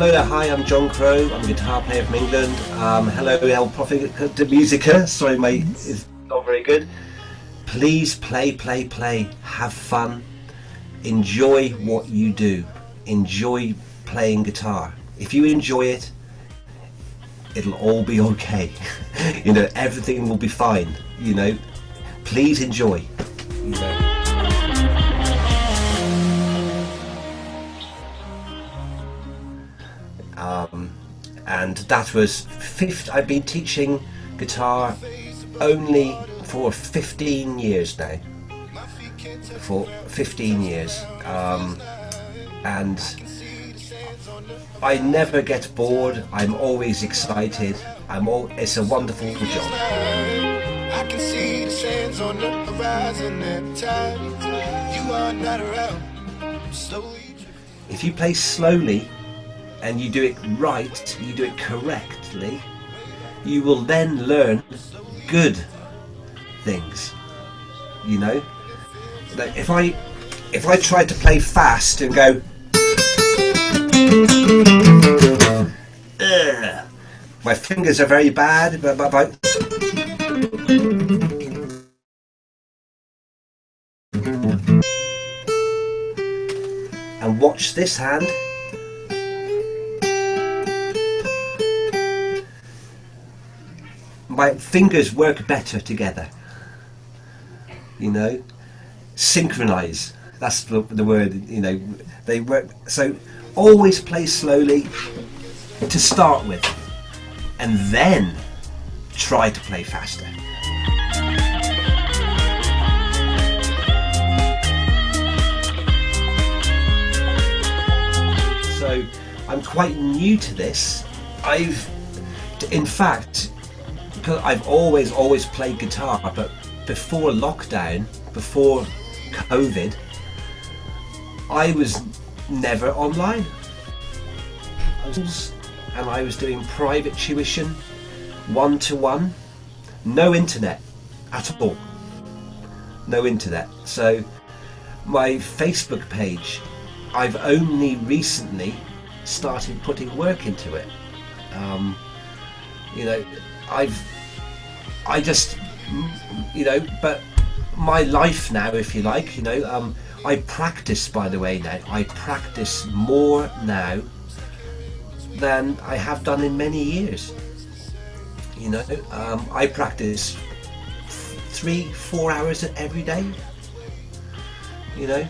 Hello there, hi, I'm John Crowe, I'm a guitar player from England. Hello, El Profe De Música, sorry mate, it's not very good. Please play, have fun, enjoy what you do, enjoy playing guitar. If you enjoy it, it'll all be okay. You know, everything will be fine, you know. Please enjoy, you know. And that was I've been teaching guitar only for 15 years now. For 15 years. And I never get bored. I'm always excited. It's a wonderful job. I can see the sands on the horizon at times. You are not around. Slowly. If you play slowly and you do it right, you do it correctly, you will then learn good things. You know? Like if I try to play fast and go my fingers are very bad, but and watch this hand. My fingers work better together. You know, synchronize. That's the word. You know, they work. So always play slowly to start with, and then try to play faster. So I'm quite new to this. In fact, because I've always played guitar, but before lockdown, before COVID, I was never online. And I was doing private tuition, one-to-one, no internet at all. No internet. So my Facebook page, I've only recently started putting work into it. You know, I just, you know, but my life now, if you like, you know, I practice, by the way, now. I practice more now than I have done in many years. You know, I practice 3-4 hours every day. You know,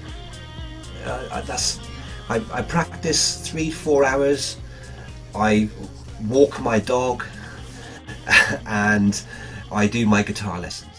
I practice 3-4 hours. I walk my dog, and I do my guitar lessons.